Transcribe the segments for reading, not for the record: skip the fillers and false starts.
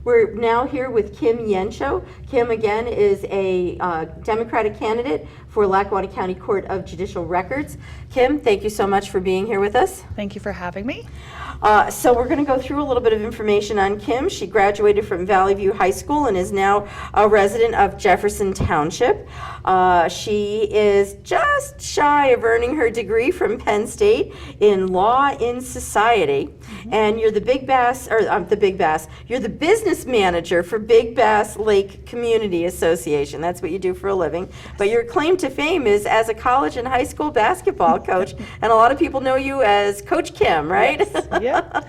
We're now here with Kim Yencho. Kim, again, is a Democratic candidate for Lackawanna County Court of Judicial Records. Kim, thank you so much for being here with us. Thank you for having me. So we're going to go through a little bit of information on Kim. She graduated from Valley View High School and is now a resident of Jefferson Township. She is just shy of earning her degree from Penn State in Law in Society. And you're the you're the business manager for Big Bass Lake Community Association. That's what you do for a living. But your claim to fame is as a college and high school basketball coach. And a lot of people know you as Coach Kim, right? Yes. Yeah.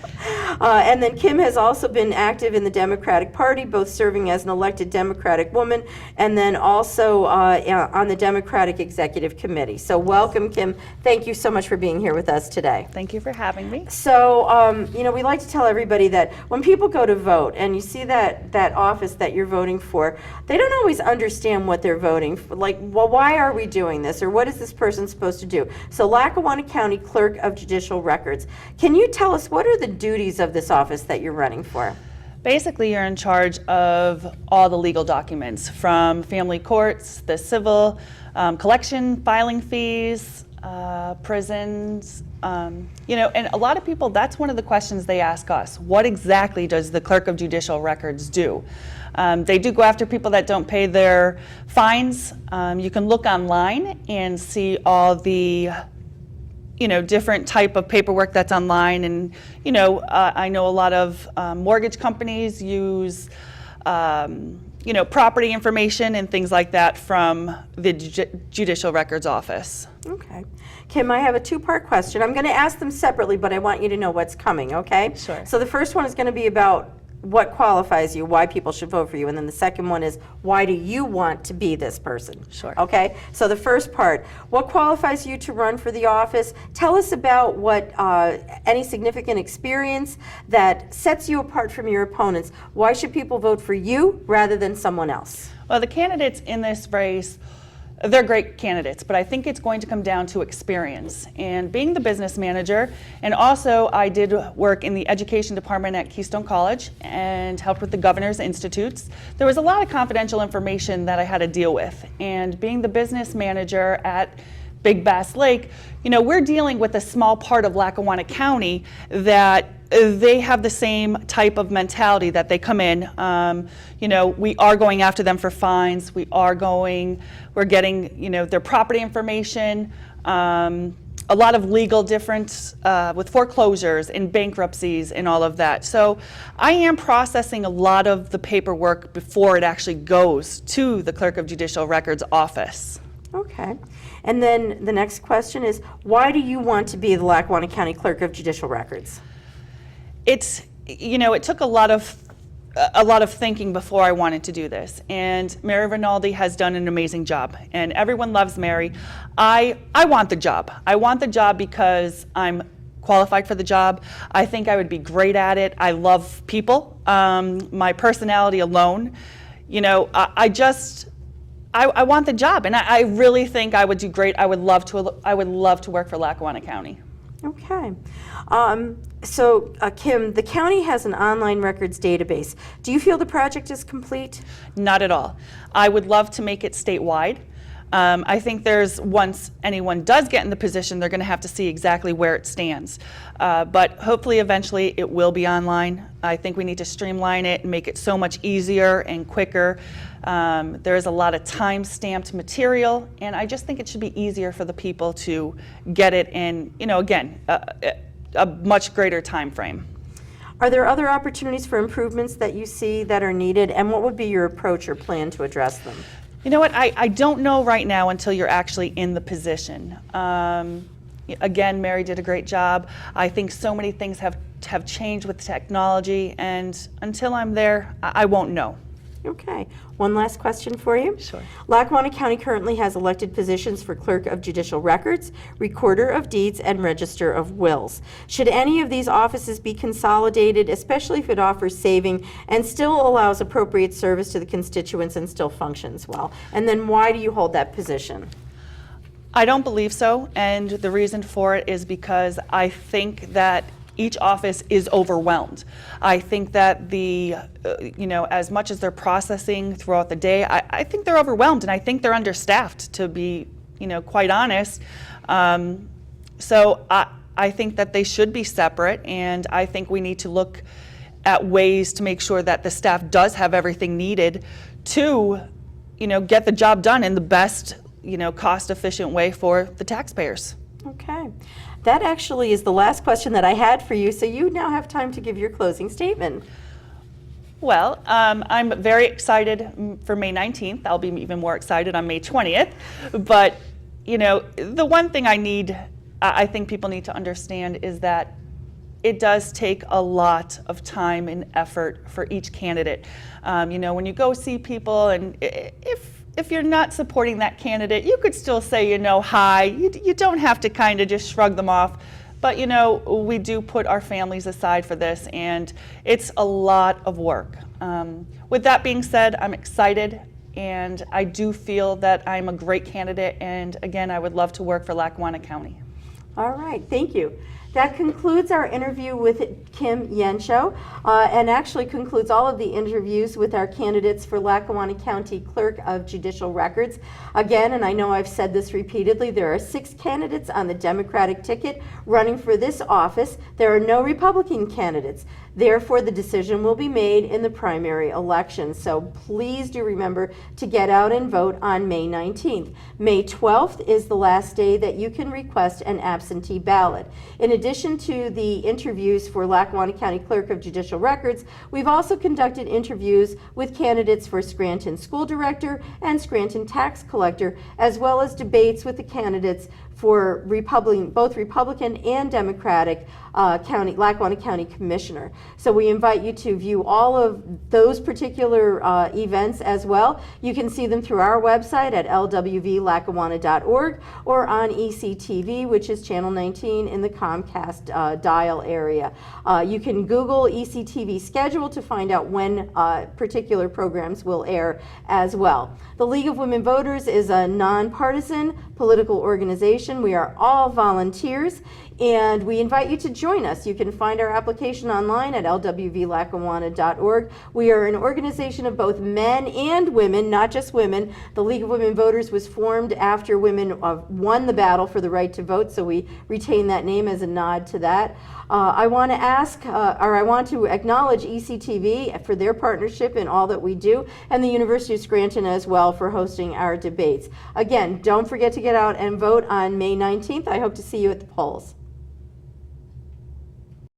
And then Kim has also been active in the Democratic Party, both serving as an elected Democratic woman and then also on the Democratic Executive Committee. So welcome, Kim. Thank you so much for being here with us today. Thank you for having me. So, we like to tell everybody that when people go to vote and you see that office that you're voting for, they don't always understand what they're voting for. Like, well, why are we doing this? Or what is this person supposed to do? So Lackawanna County Clerk of Judicial Records. Can you tell us what are the duties of this office that you're running for? Basically, you're in charge of all the legal documents from family courts, the civil, collection, filing fees, prisons, and a lot of people, that's one of the questions they ask us. What exactly does the Clerk of Judicial Records do? They do go after people that don't pay their fines. You can look online and see all the different type of paperwork that's online. And, I know a lot of mortgage companies use, property information and things like that from the Judicial Records Office. Okay. Kim, I have a two-part question. I'm going to ask them separately, but I want you to know what's coming, okay? Sure. So the first one is going to be about what qualifies you, why people should vote for you, and then the second one is why do you want to be this person? Sure. Okay, so the first part, what qualifies you to run for the office? Tell us about what any significant experience that sets you apart from your opponents. Why should people vote for you rather than someone else? Well, the candidates in this race, they're great candidates, but I think it's going to come down to experience. And being the business manager, and also I did work in the education department at Keystone College and helped with the Governor's Institutes. There was a lot of confidential information that I had to deal with. And being the business manager at Big Bass Lake, we're dealing with a small part of Lackawanna County that they have the same type of mentality that they come in. We are going after them for fines. We're getting, their property information, a lot of legal difference with foreclosures and bankruptcies and all of that. So I am processing a lot of the paperwork before it actually goes to the Clerk of Judicial Records office. Okay. And then the next question is, why do you want to be the Lackawanna County Clerk of Judicial Records? It took a lot of thinking before I wanted to do this, and Mary Rinaldi has done an amazing job, and everyone loves Mary. I want the job. I want the job because I'm qualified for the job. I think I would be great at it. I love people. My personality alone, I want the job, and I really think I would do great. I would love to work for Lackawanna County. Okay. Kim, the county has an online records database. Do you feel the project is complete? Not at all. I would love to make it statewide. I think once anyone does get in the position, they're going to have to see exactly where it stands. But hopefully, eventually, it will be online. I think we need to streamline it and make it so much easier and quicker. There is a lot of time-stamped material, and I just think it should be easier for the people to get it in, a much greater time frame. Are there other opportunities for improvements that you see that are needed, and what would be your approach or plan to address them? You know what, I don't know right now until you're actually in the position. Again, Mary did a great job. I think so many things have changed with technology, and until I'm there, I won't know. Okay. One last question for you. Sure. Lackawanna County currently has elected positions for Clerk of Judicial Records, Recorder of Deeds, and Register of Wills. Should any of these offices be consolidated, especially if it offers saving and still allows appropriate service to the constituents and still functions well? And then why do you hold that position? I don't believe so, and the reason for it is because I think that each office is overwhelmed. I think that as much as they're processing throughout the day, I think they're overwhelmed, and I think they're understaffed, to be, quite honest. So I think that they should be separate, and I think we need to look at ways to make sure that the staff does have everything needed to, get the job done in the best, cost-efficient way for the taxpayers. Okay. That actually is the last question that I had for you, so you now have time to give your closing statement. Well, I'm very excited for May 19th. I'll be even more excited on May 20th. But, the one thing I think people need to understand is that it does take a lot of time and effort for each candidate. When you go see people, and if you're not supporting that candidate, you could still say, hi. You don't have to kind of just shrug them off. But, we do put our families aside for this, and it's a lot of work. With that being said, I'm excited, and I do feel that I'm a great candidate, and again, I would love to work for Lackawanna County. All right, thank you. That concludes our interview with Kim Yencho, and actually concludes all of the interviews with our candidates for Lackawanna County Clerk of Judicial Records. Again, and I know I've said this repeatedly, there are 6 candidates on the Democratic ticket running for this office. There are no Republican candidates. Therefore, the decision will be made in the primary election. So please do remember to get out and vote on May 19th. May 12th is the last day that you can request an absentee ballot. In addition to the interviews for Lackawanna County Clerk of Judicial Records, we've also conducted interviews with candidates for Scranton School Director and Scranton Tax Collector, as well as debates with the candidates for both Republican and Democratic Lackawanna County Commissioner. So we invite you to view all of those particular events as well. You can see them through our website at lwvlackawanna.org or on ECTV, which is channel 19 in the Comcast dial area. You can Google ECTV schedule to find out when particular programs will air as well. The League of Women Voters is a nonpartisan political organization. We are all volunteers, and we invite you to join us. You can find our application online at lwvlackawanna.org. We are an organization of both men and women, not just women. The League of Women Voters was formed after women won the battle for the right to vote, so we retain that name as a nod to that. I want to acknowledge ECTV for their partnership in all that we do, and the University of Scranton as well for hosting our debates. Again, don't forget to get out and vote on May 19th. I hope to see you at the polls.